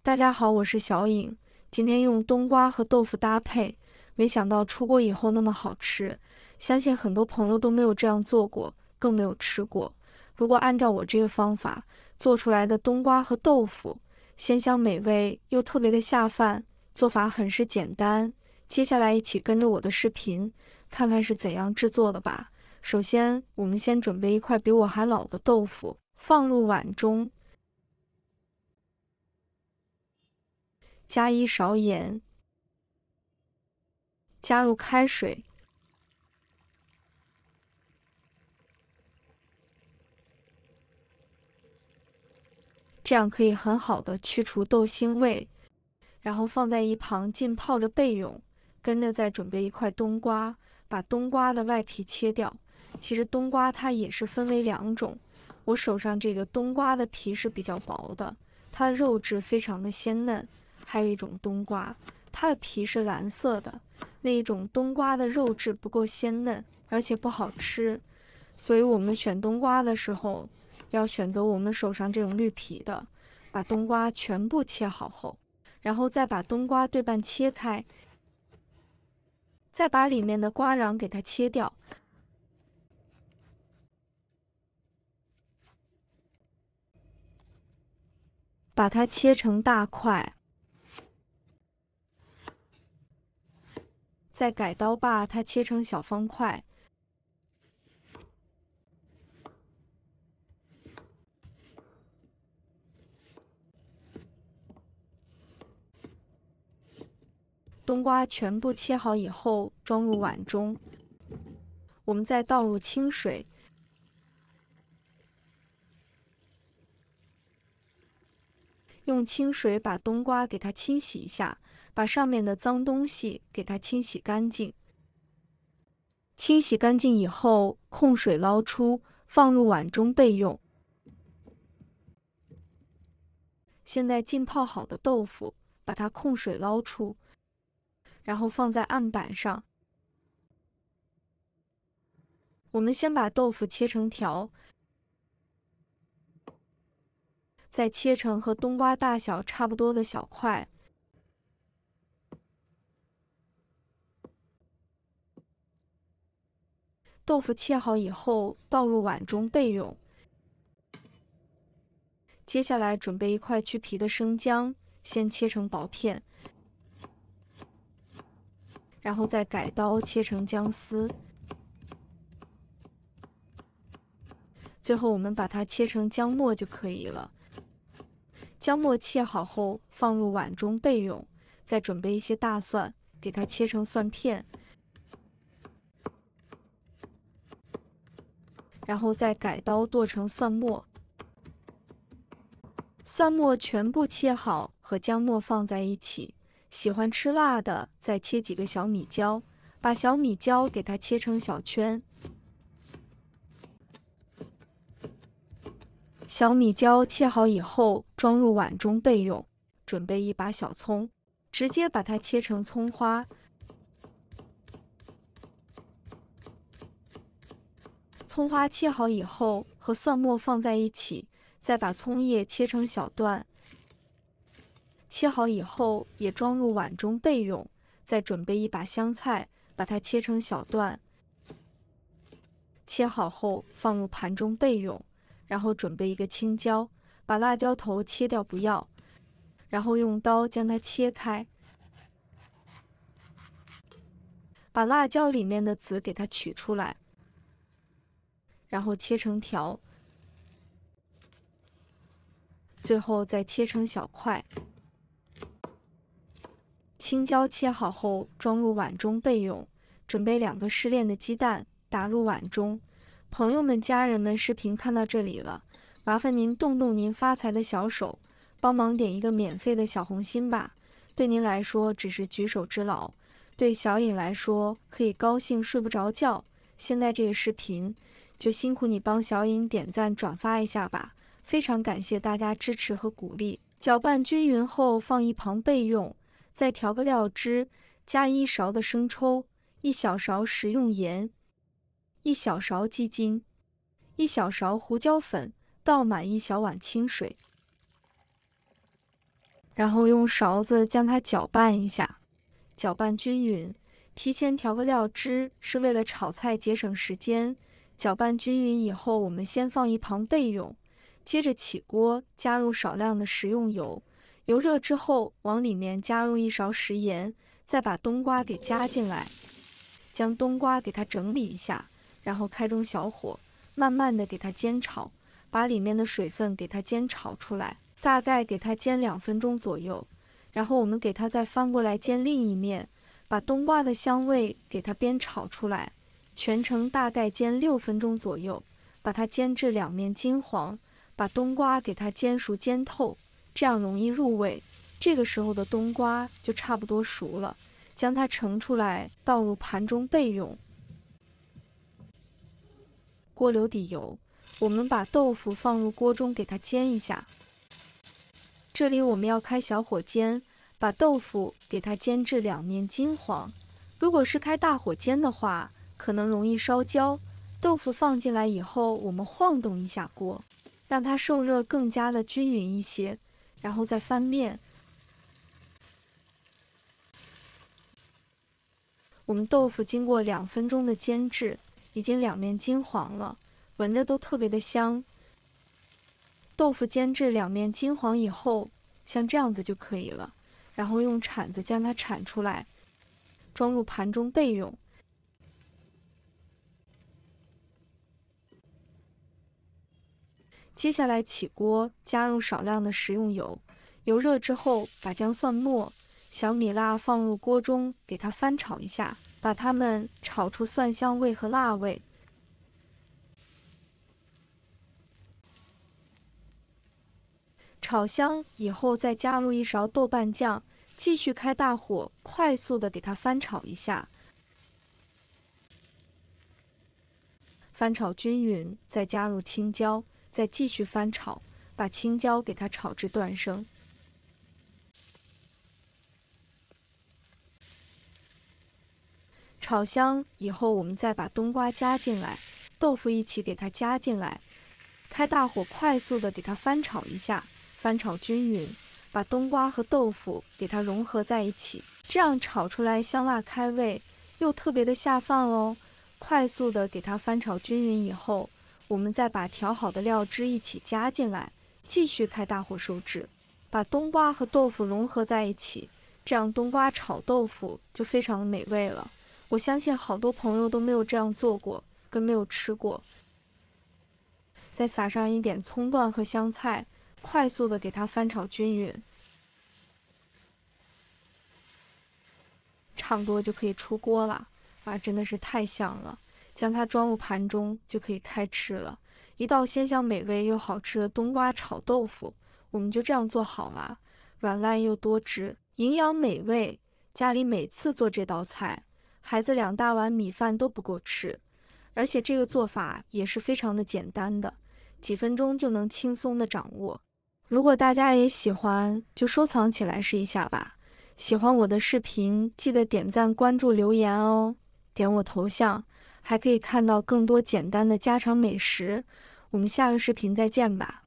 大家好，我是小颖。今天用冬瓜和豆腐搭配，没想到出锅以后那么好吃。相信很多朋友都没有这样做过，更没有吃过。如果按照我这个方法做出来的冬瓜和豆腐，鲜香美味又特别的下饭，做法很是简单。接下来一起跟着我的视频，看看是怎样制作的吧。首先，我们先准备一块比我还老的豆腐，放入碗中。加1勺盐，加入开水，这样可以很好的去除豆腥味。然后放在一旁浸泡着备用。跟着再准备一块冬瓜，把冬瓜的外皮切掉。其实冬瓜它也是分为两种，我手上这个冬瓜的皮是比较薄的，它的肉质非常的鲜嫩。还有一种冬瓜，它的皮是蓝色的，那一种冬瓜的肉质不够鲜嫩，而且不好吃。所以我们选冬瓜的时候，要选择我们手上这种绿皮的。把冬瓜全部切好后，然后再把冬瓜对半切开，再把里面的瓜瓤给它切掉。把它切成大块，再改刀把它切成小方块。冬瓜全部切好以后，装入碗中。我们再倒入清水，用清水把冬瓜给它清洗一下，把上面的脏东西给它清洗干净。清洗干净以后，控水捞出，放入碗中备用。现在浸泡好的豆腐，把它控水捞出，然后放在案板上。我们先把豆腐切成条，再切成和冬瓜大小差不多的小块。豆腐切好以后，倒入碗中备用。接下来准备一块去皮的生姜，先切成薄片，然后再改刀切成姜丝。最后我们把它切成姜末就可以了。姜末切好后放入碗中备用。再准备一些大蒜，给它切成蒜片，然后再改刀剁成蒜末。蒜末全部切好，和姜末放在一起。喜欢吃辣的，再切几个小米椒，把小米椒给它切成小圈。小米椒切好以后，装入碗中备用。准备一把小葱，直接把它切成葱花。葱花切好以后，和蒜末放在一起，再把葱叶切成小段。切好以后，也装入碗中备用。再准备一把香菜，把它切成小段。切好后放入盘中备用。然后准备一个青椒，把辣椒头切掉不要，然后用刀将它切开，把辣椒里面的籽给它取出来，然后切成条，最后再切成小块。青椒切好后装入碗中备用。准备2个失炼的鸡蛋，打入碗中。朋友们、家人们，视频看到这里了，麻烦您动动您发财的小手，帮忙点一个免费的小红心吧。对您来说只是举手之劳，对小颖来说可以高兴睡不着觉。现在这个视频就辛苦你帮小颖点赞转发一下吧，非常感谢大家支持和鼓励。搅拌均匀后放一旁备用。再调个料汁，加1勺的生抽，1小勺食用盐，1小勺鸡精，1小勺胡椒粉，倒满1小碗清水。然后用勺子将它搅拌一下，搅拌均匀。提前调个料汁是为了炒菜节省时间。搅拌均匀以后，我们先放一旁备用。接着起锅，加入少量的食用油，油热之后，往里面加入1勺食盐，再把冬瓜给加进来，将冬瓜给它整理一下，然后开中小火，慢慢的给它煎炒，把里面的水分给它煎炒出来，大概给它煎2分钟左右。然后我们给它再翻过来煎另一面，把冬瓜的香味给它煸炒出来，全程大概煎6分钟左右，把它煎至两面金黄，把冬瓜给它煎熟煎透，这样容易入味。这个时候的冬瓜就差不多熟了，将它盛出来，倒入盘中备用。锅留底油，我们把豆腐放入锅中给它煎一下。这里我们要开小火煎，把豆腐给它煎至两面金黄。如果是开大火煎的话，可能容易烧焦。豆腐放进来以后，我们晃动一下锅，让它受热更加的均匀一些，然后再翻面。我们豆腐经过2分钟的煎制，已经两面金黄了，闻着都特别的香。豆腐煎至两面金黄以后，像这样子就可以了，然后用铲子将它铲出来，装入盘中备用。接下来起锅，加入少量的食用油，油热之后，把姜蒜末、小米辣放入锅中，给它翻炒一下，把它们炒出蒜香味和辣味。炒香以后，再加入1勺豆瓣酱，继续开大火，快速的给它翻炒一下。翻炒均匀，再加入青椒，再继续翻炒，把青椒给它炒至断生。炒香以后，我们再把冬瓜加进来，豆腐一起给它加进来，开大火快速的给它翻炒一下。翻炒均匀，把冬瓜和豆腐给它融合在一起，这样炒出来香辣开胃，又特别的下饭哦。快速的给它翻炒均匀以后，我们再把调好的料汁一起加进来，继续开大火收汁，把冬瓜和豆腐融合在一起，这样冬瓜炒豆腐就非常的美味了。我相信好多朋友都没有这样做过，跟没有吃过。再撒上一点葱段和香菜，快速的给它翻炒均匀，差不多就可以出锅了。啊，真的是太香了！将它装入盘中就可以开吃了。一道鲜香美味又好吃的冬瓜炒豆腐，我们就这样做好了，软烂又多汁，营养美味。家里每次做这道菜，孩子2大碗米饭都不够吃，而且这个做法也是非常的简单的，几分钟就能轻松的掌握。如果大家也喜欢，就收藏起来试一下吧。喜欢我的视频，记得点赞、关注、留言哦。点我头像，还可以看到更多简单的家常美食。我们下个视频再见吧。